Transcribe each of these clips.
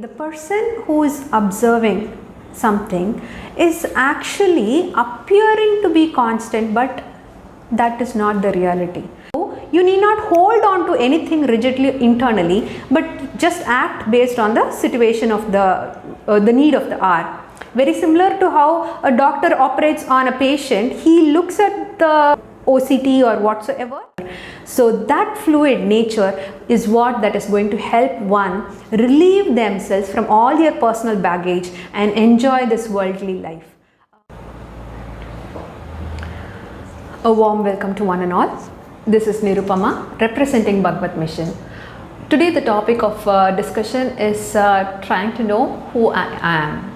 the person who is observing something is actually appearing to be constant, but that is not the reality. You need not hold on to anything rigidly internally, but just act based on the situation of the need of the hour. Very similar to how a doctor operates on a patient, he looks at the OCT or whatsoever. So that fluid nature is what that is going to help one relieve themselves from all their personal baggage and enjoy this worldly life. A warm welcome to one and all. This is Nirupama representing Bhagavad Mission. Today the topic of discussion is trying to know who I am.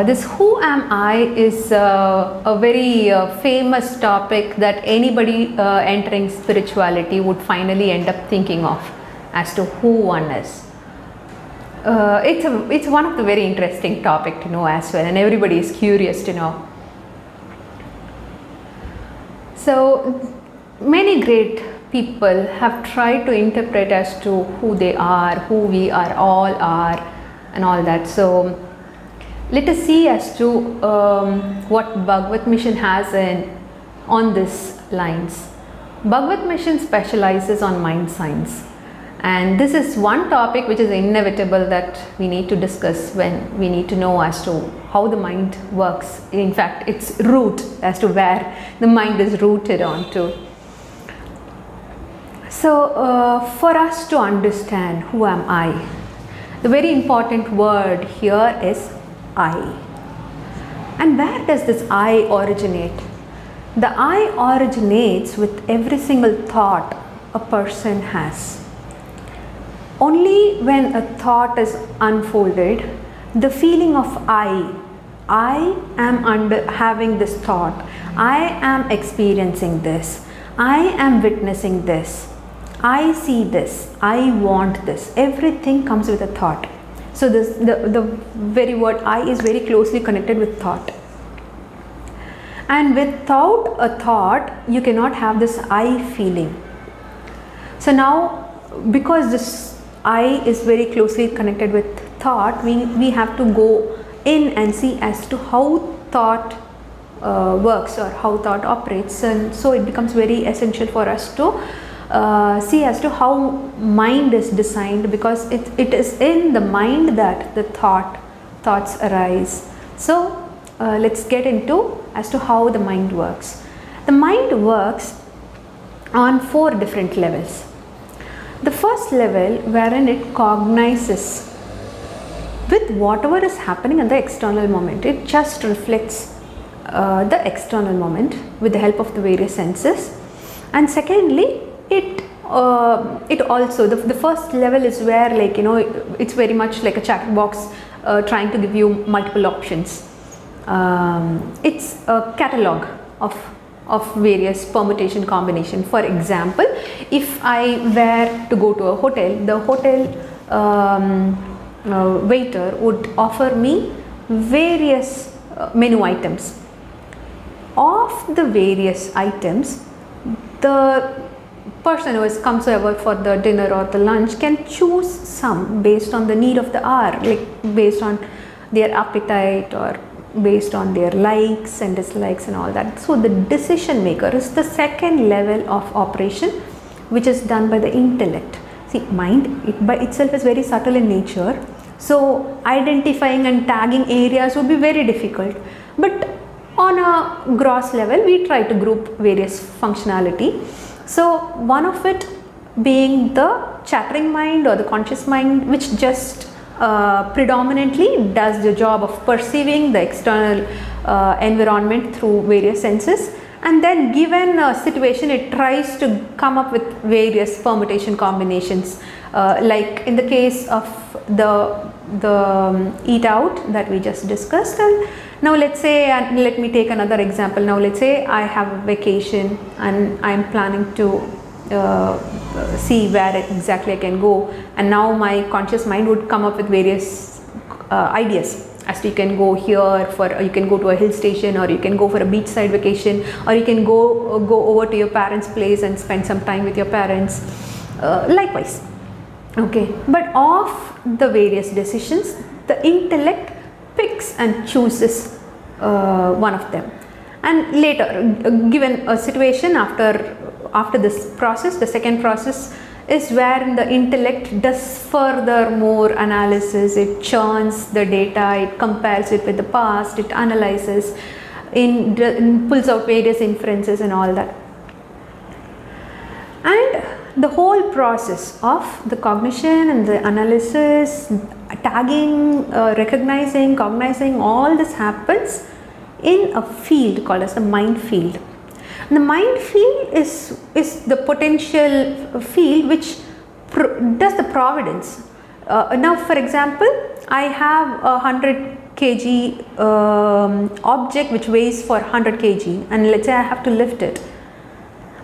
This who am I is a very famous topic that anybody entering spirituality would finally end up thinking of as to who one is. It's one of the very interesting topic to know as well, and everybody is curious to know. So many great people have tried to interpret as to who they are, who we are all are, and all that. So let us see as to what Bhagavad Mission has on these lines. Bhagavad Mission specializes on mind science, and this is one topic which is inevitable that we need to discuss when we need to know as to how the mind works. In fact, its root as to where the mind is rooted onto. So for us to understand who am I, the very important word here is I. And where does this I originate? The I originates with every single thought a person has. Only when a thought is unfolded, the feeling of I am having this thought, I am experiencing this, I am witnessing this, I see this, I want this, everything comes with a thought. So the very word I is very closely connected with thought. And without a thought, you cannot have this I feeling. So now, because this I is very closely connected with thought, we have to go in and see as to how thought works or how thought operates. And so it becomes very essential for us to see as to how mind is designed, because it is in the mind that the thoughts arise. So let's get into as to how the mind works. The mind works on 4 different levels. The first level, wherein it cognizes with whatever is happening in the external moment. It just reflects the external moment with the help of the various senses. And secondly, it also, the first level is where, like, it's very much like a chat box trying to give you multiple options. It's a catalog of various permutation combination. For example, if I were to go to a hotel, the hotel waiter would offer me various menu items. Of the various items, the person who has come over for the dinner or the lunch can choose some based on the need of the hour, like based on their appetite or based on their likes and dislikes and all that. So the decision maker is the second level of operation, which is done by the intellect. See, mind by itself is very subtle in nature, so identifying and tagging areas would be very difficult. But on a gross level, we try to group various functionality. So one of it being the chattering mind or the conscious mind, which just predominantly does the job of perceiving the external environment through various senses, and then given a situation, it tries to come up with various permutation combinations, like in the case of the eat out that we just discussed. And now let's say, and let me take another example. Now let's say I have a vacation and I am planning to see where exactly I can go, and now my conscious mind would come up with various ideas as to you can go here or you can go to a hill station, or you can go for a beachside vacation, or you can go over to your parents' place and spend some time with your parents. Likewise, Okay, but of the various decisions, the intellect picks and chooses one of them. And later, given a situation after this process, the second process is where the intellect does further more analysis. It churns the data, it compares it with the past, it analyzes, pulls out various inferences and all that. And the whole process of the cognition and the analysis, tagging, recognizing, cognizing, all this happens in a field called as the mind field. And the mind field is the potential field which does the providence. Now for example, I have a 100 kg object which weighs for 100 kg, and let's say I have to lift it.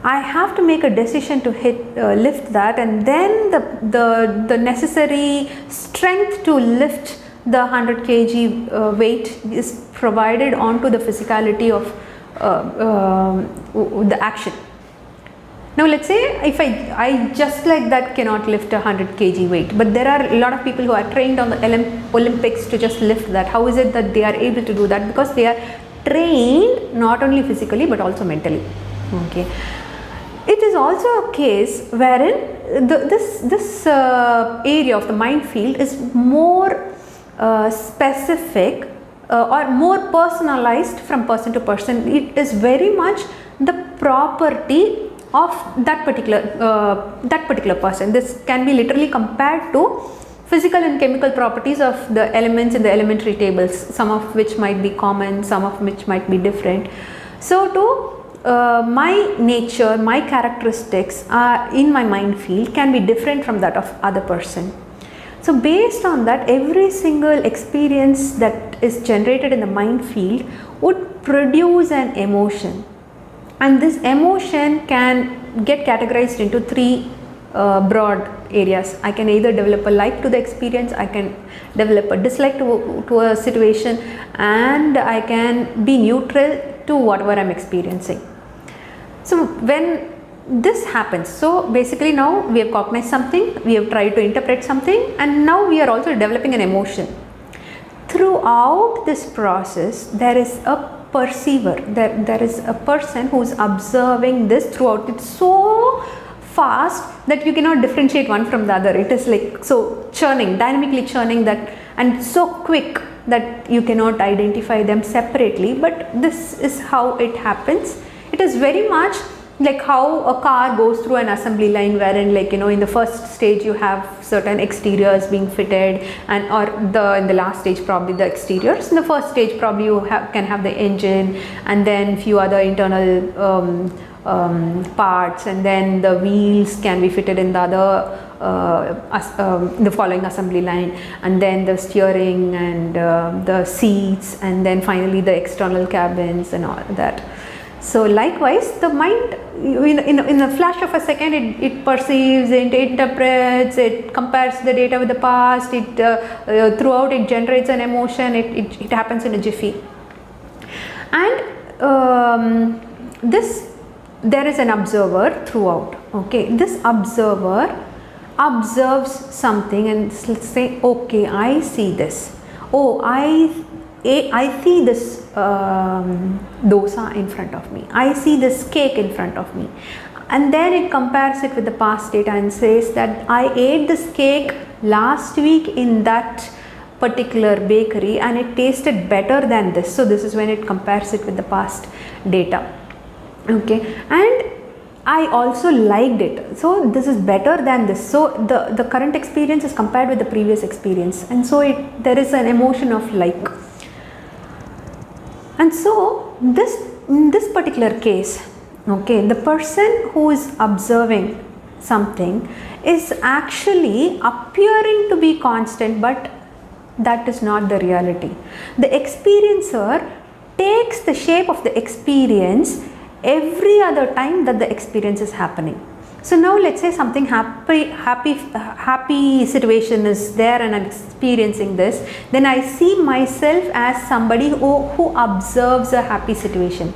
I have to make a decision to lift that, and then the necessary strength to lift the 100 kg weight is provided onto the physicality of the action. Now let's say if I just like that cannot lift a 100 kg weight, but there are a lot of people who are trained on the Olympics to just lift that. How is it that they are able to do that? Because they are trained not only physically but also mentally. Okay. It is also a case wherein this area of the mind field is more specific or more personalized from person to person. It is very much the property of that particular person. This can be literally compared to physical and chemical properties of the elements in the elementary tables, some of which might be common, some of which might be different. So to my nature, my characteristics in my mind field can be different from that of other person. So based on that, every single experience that is generated in the mind field would produce an emotion, and this emotion can get categorized into three broad areas. I can either develop a like to the experience, I can develop a dislike to a situation, and I can be neutral to whatever I am experiencing. So when this happens, so basically now we have cognized something, we have tried to interpret something, and now we are also developing an emotion. Throughout this process, there is a perceiver, there is a person who is observing this throughout. It's so fast that you cannot differentiate one from the other. It is like so churning, dynamically churning, that, and so quick that you cannot identify them separately. But this is how it happens. It is very much like how a car goes through an assembly line, wherein, like, you know, in the first stage you have certain exteriors being fitted, and in the last stage probably the exteriors. In the first stage probably you can have the engine, and then few other internal parts, and then the wheels can be fitted in the other the following assembly line, and then the steering and the seats, and then finally the external cabins and all that. So likewise, the mind, in a flash of a second, it perceives, it interprets, it compares the data with the past, throughout it generates an emotion. It happens in a jiffy. And there is an observer throughout. Okay, this observer observes something, and let's say, okay, I see this. Oh, I see this dosa in front of me. I see this cake in front of me. And then it compares it with the past data and says that I ate this cake last week in that particular bakery and it tasted better than this. So this is when it compares it with the past data. Okay, and I also liked it. So this is better than this. So the current experience is compared with the previous experience, and so there is an emotion of like. And so in this particular case, okay, the person who is observing something is actually appearing to be constant, but that is not the reality. The experiencer takes the shape of the experience every other time that the experience is happening. So now let's say something happy situation is there and I'm experiencing this, then I see myself as somebody who observes a happy situation.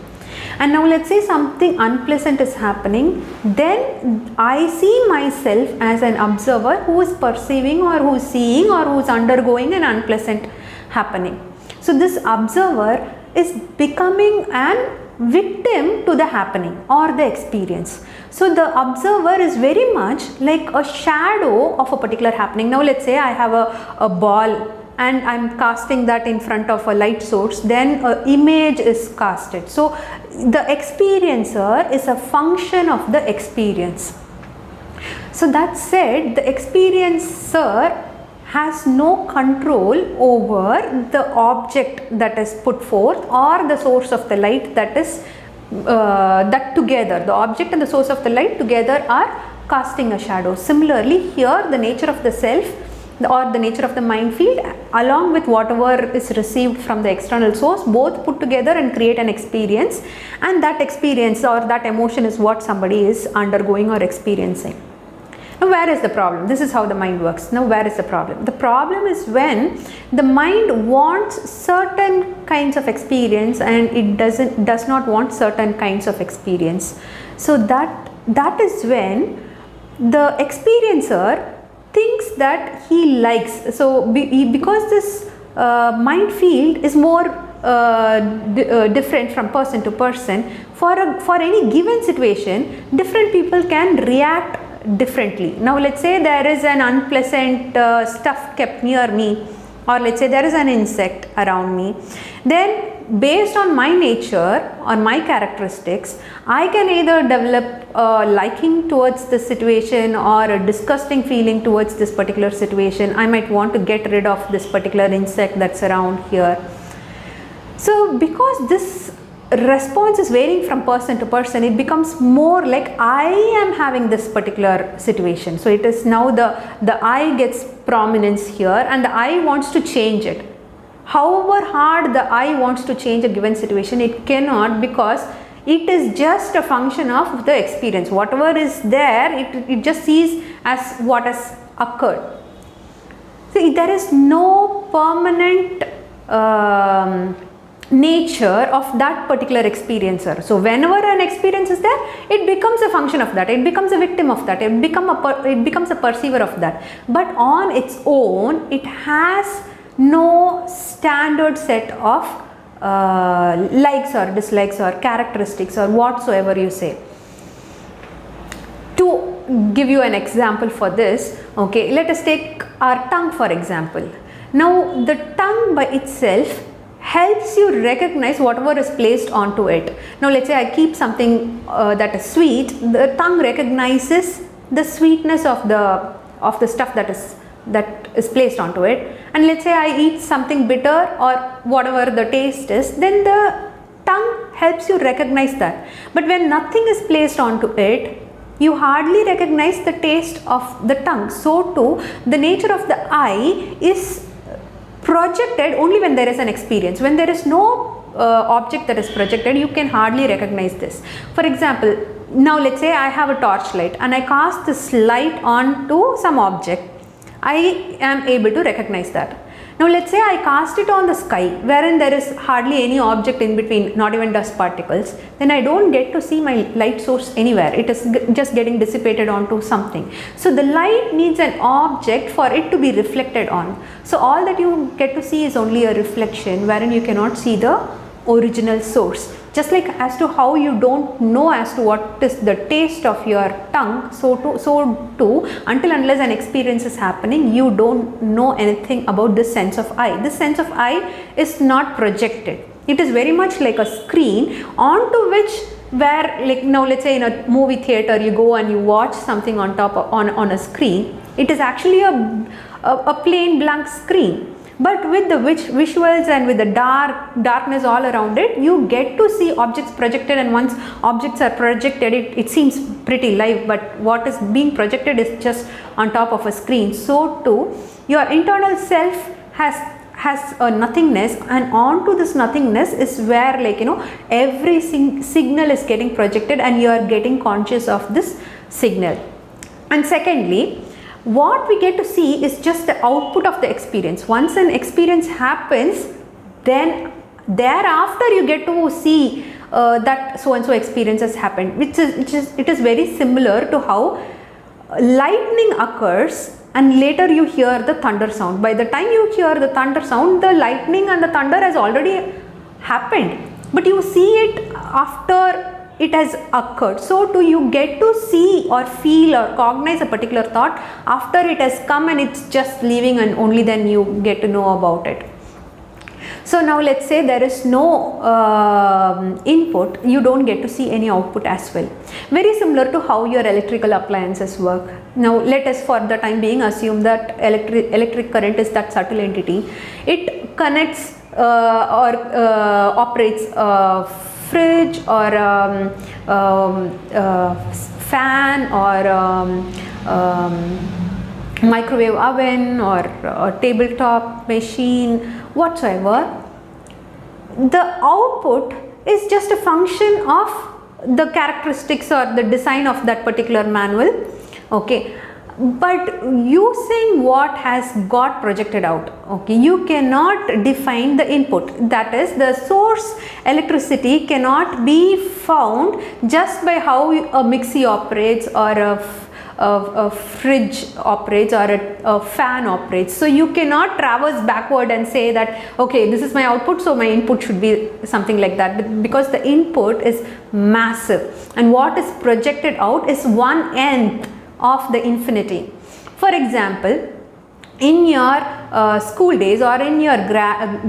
And now let's say something unpleasant is happening, then I see myself as an observer who is perceiving or who is seeing or who is undergoing an unpleasant happening. So this observer is becoming an victim to the happening or the experience. So the observer is very much like a shadow of a particular happening. Now let's say I have a ball and I'm casting that in front of a light source, then an image is casted. So the experiencer is a function of the experience. So that said, the experiencer has no control over the object that is put forth or the source of the light that is that together, the object and the source of the light together are casting a shadow. Similarly, here the nature of the self or the nature of the mind field along with whatever is received from the external source, both put together and create an experience, and that experience or that emotion is what somebody is undergoing or experiencing. Now where is the problem? This is how the mind works. Now where is the problem? The problem is when the mind wants certain kinds of experience and it does not want certain kinds of experience. So that is when the experiencer thinks that he likes. So because this mind field is more different from person to person, for any given situation, different people can react differently. Now let's say there is an unpleasant stuff kept near me, or let's say there is an insect around me, then based on my nature or my characteristics, I can either develop a liking towards the situation or a disgusting feeling towards this particular situation. I might want to get rid of this particular insect that's around here. So because this response is varying from person to person, it becomes more like I am having this particular situation. So it is now the I gets prominence here and the I wants to change it. However hard the I wants to change a given situation, it cannot, because it is just a function of the experience. Whatever is there, it just sees as what has occurred. See, there is no permanent nature of that particular experiencer. So whenever an experience is there, it becomes a function of that, it becomes a victim of that, it becomes a perceiver of that. But on its own, it has no standard set of likes or dislikes or characteristics or whatsoever you say. To give you an example for this, okay, let us take our tongue for example. Now the tongue by itself helps you recognize whatever is placed onto it. Now let's say I keep something that is sweet, the tongue recognizes the sweetness of the stuff that is placed onto it, and let's say I eat something bitter or whatever the taste is, then the tongue helps you recognize that. But when nothing is placed onto it, you hardly recognize the taste of the tongue. So too, the nature of the I is projected only when there is an experience. When there is no object that is projected, you can hardly recognize this. For example, now let's say I have a torchlight and I cast this light onto some object. I am able to recognize that. Now let's say I cast it on the sky wherein there is hardly any object in between, not even dust particles, then I don't get to see my light source anywhere. It is just getting dissipated onto something. So the light needs an object for it to be reflected on. So all that you get to see is only a reflection wherein you cannot see the original source. Just like as to how you don't know as to what is the taste of your tongue, so too until unless an experience is happening, you don't know anything about this sense of I. This sense of I is not projected. It is very much like a screen onto which, where like now let's say in a movie theater you go and you watch something on top of, on a screen. It is actually a plain blank screen. But with the visuals and with the darkness all around it, you get to see objects projected, and once objects are projected, it seems pretty live, but what is being projected is just on top of a screen. So too, your internal self has a nothingness, and onto this nothingness is where, like, you know, every signal is getting projected and you are getting conscious of this signal. And secondly, what we get to see is just the output of the experience. Once an experience happens, then thereafter you get to see that so and so experience has happened, it is very similar to how lightning occurs and later you hear the thunder sound. By the time you hear the thunder sound, the lightning and the thunder has already happened, but you see it after it has occurred. So too, you get to see or feel or cognize a particular thought after it has come and it's just leaving, and only then you get to know about it. So now let's say there is no input, you don't get to see any output as well. Very similar to how your electrical appliances work. Now let us for the time being assume that electric current is that subtle entity. It connects or operates a fridge or fan or microwave oven or a tabletop machine, whatsoever. The output is just a function of the characteristics or the design of that particular manual, okay, but using what has got projected out, okay. You cannot define the input, that is the source electricity cannot be found just by how a mixie operates or a fridge operates or a fan operates. So you cannot traverse backward and say that okay, this is my output, so my input should be something like that, because the input is massive and what is projected out is 1/n of the infinity. For example, in your school days or in your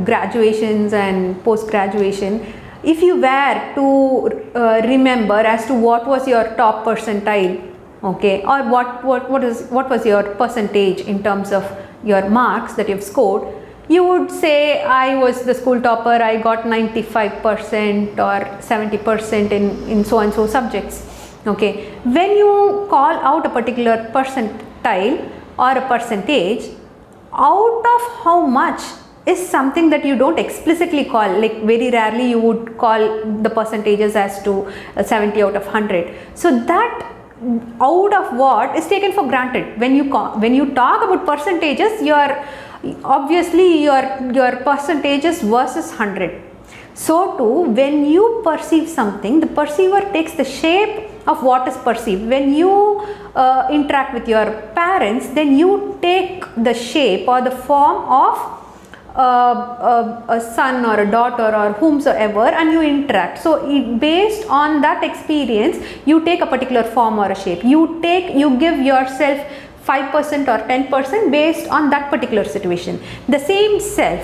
graduations and post graduation, if you were to remember as to what was your top percentile, okay, or what was your percentage in terms of your marks that you've scored, you would say I was the school topper, I got 95% or 70% in so and so subjects, okay. When you call out a particular percentile or a percentage, out of how much is something that you don't explicitly call, like very rarely you would call the percentages as to 70 out of 100. So that out of what is taken for granted. When you talk about percentages, obviously your percentages versus 100. So too, when you perceive something, the perceiver takes the shape of what is perceived. When you interact with your parents, then you take the shape or the form of a son or a daughter or whomsoever, and you interact. So based on that experience, you take a particular form or a shape. You give yourself 5% or 10% based on that particular situation. The same self,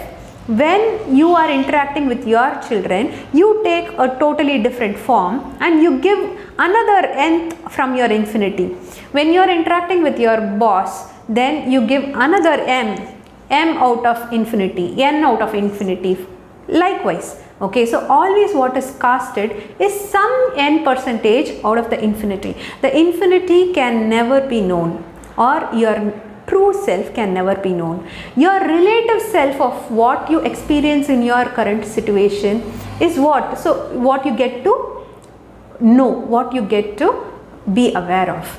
when you are interacting with your children, you take a totally different form and you give another nth from your infinity. When you are interacting with your boss, then you give another m out of infinity, n out of infinity, likewise, okay. So always what is casted is some n percentage out of the infinity. The infinity can never be known, or your true self can never be known. Your relative self of what you experience in your current situation is what? So what you get to know, what you get to be aware of.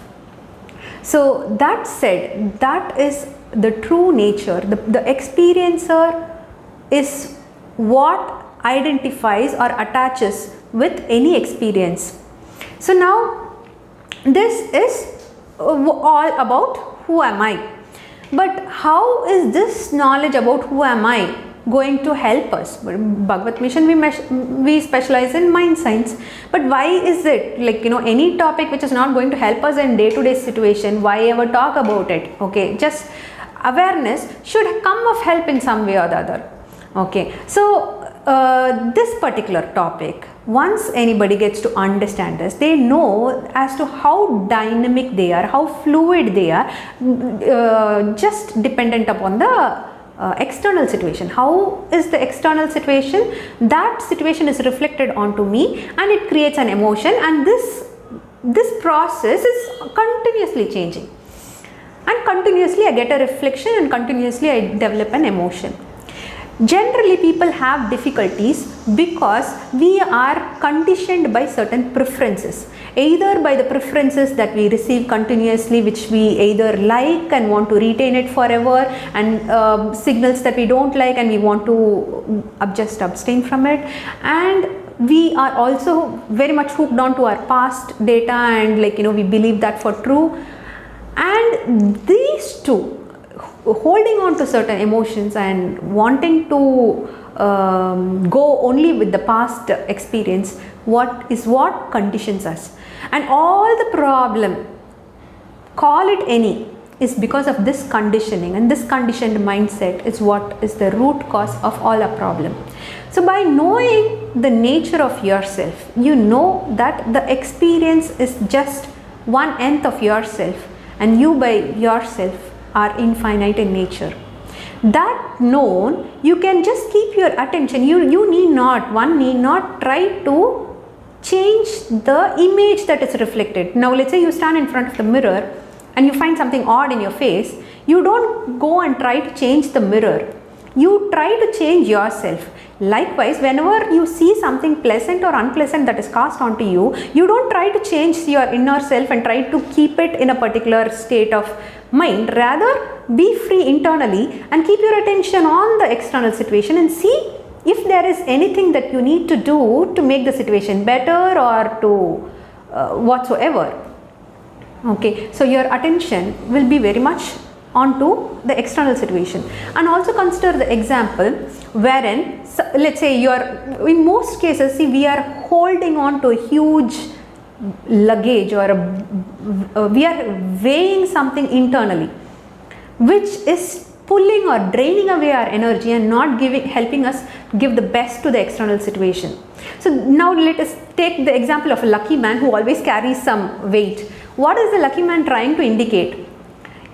So that said, that is the true nature. The experiencer is what identifies or attaches with any experience. So now this is all about who am I. But how is this knowledge about who am I going to help us? Bhagavad Mission, we specialize in mind science. But why is it, like, any topic which is not going to help us in day-to-day situation, why ever talk about it? Okay, just awareness should come of help in some way or the other. Okay, so this particular topic, once anybody gets to understand this, they know as to how dynamic they are, how fluid they are, just dependent upon the external situation. How is the external situation? That situation is reflected onto me and it creates an emotion, and this process is continuously changing, and continuously I get a reflection and continuously I develop an emotion. Generally people have difficulties because we are conditioned by certain preferences, either by the preferences that we receive continuously, which we either like and want to retain it forever, and signals that we don't like and we want to just abstain from it, and we are also very much hooked on to our past data, and like we believe that for true. And these two, holding on to certain emotions and wanting to go only with the past experience, what conditions us. And all the problem, call it any, is because of this conditioning, and this conditioned mindset is what is the root cause of all our problem. So by knowing the nature of yourself, you know that the experience is just 1/nth of yourself, and you by yourself are infinite in nature. That known, you can just keep your attention. One need not try to change the image that is reflected. Now let's say you stand in front of the mirror and you find something odd in your face. You don't go and try to change the mirror. You try to change yourself. Likewise, whenever you see something pleasant or unpleasant that is cast onto you, you don't try to change your inner self and try to keep it in a particular state of mind. Rather, be free internally and keep your attention on the external situation and see if there is anything that you need to do to make the situation better or to whatsoever. Okay, so your attention will be very much onto the external situation. And also consider the example wherein, let's say in most cases, see, we are holding on to a huge luggage, or we are weighing something internally, which is pulling or draining away our energy and not helping us give the best to the external situation. So now let us take the example of a lucky man who always carries some weight. What is the lucky man trying to indicate?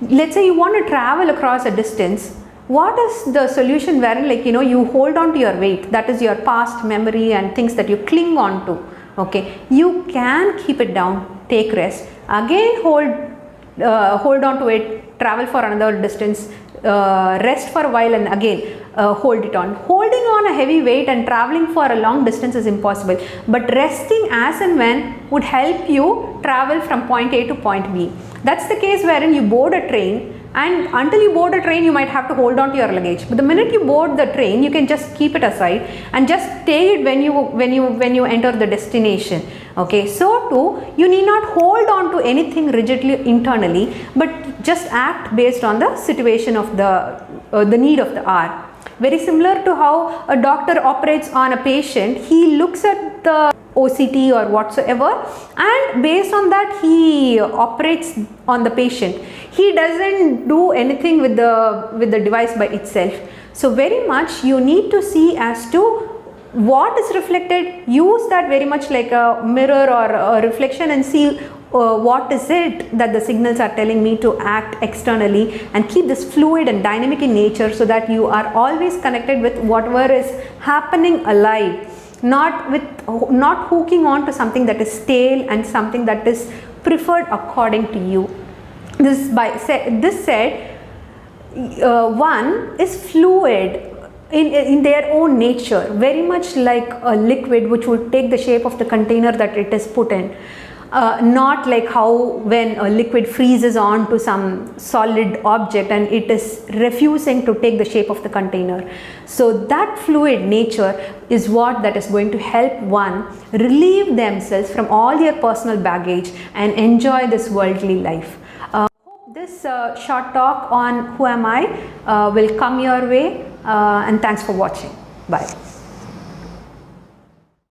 Let's say you want to travel across a distance. What is the solution wherein you hold on to your weight, that is your past memory and things that you cling on to. Okay, you can keep it down, take rest, again hold on to it, travel for another distance, rest for a while, and again hold it on. Holding on a heavy weight and traveling for a long distance is impossible, but resting as and when would help you travel from point A to point B. That's the case wherein you board a train, and until you board a train you might have to hold on to your luggage, but the minute you board the train you can just keep it aside and just take it when you enter the destination. Okay, so too you need not hold on to anything rigidly internally, but just act based on the situation of the need of the hour. Very similar to how a doctor operates on a patient, he looks at the OCT or whatsoever, and based on that he operates on the patient. He doesn't do anything with the device by itself. So very much you need to see as to what is reflected, use that very much like a mirror or a reflection, and see what is it that the signals are telling me to act externally, and keep this fluid and dynamic in nature so that you are always connected with whatever is happening alive, not hooking on to something that is stale and something that is preferred according to you. This said, one is fluid in their own nature, very much like a liquid which would take the shape of the container that it is put in. Not like how when a liquid freezes on to some solid object and it is refusing to take the shape of the container. So that fluid nature is what that is going to help one relieve themselves from all their personal baggage and enjoy this worldly life. Hope this short talk on who am I will come your way, and thanks for watching. Bye.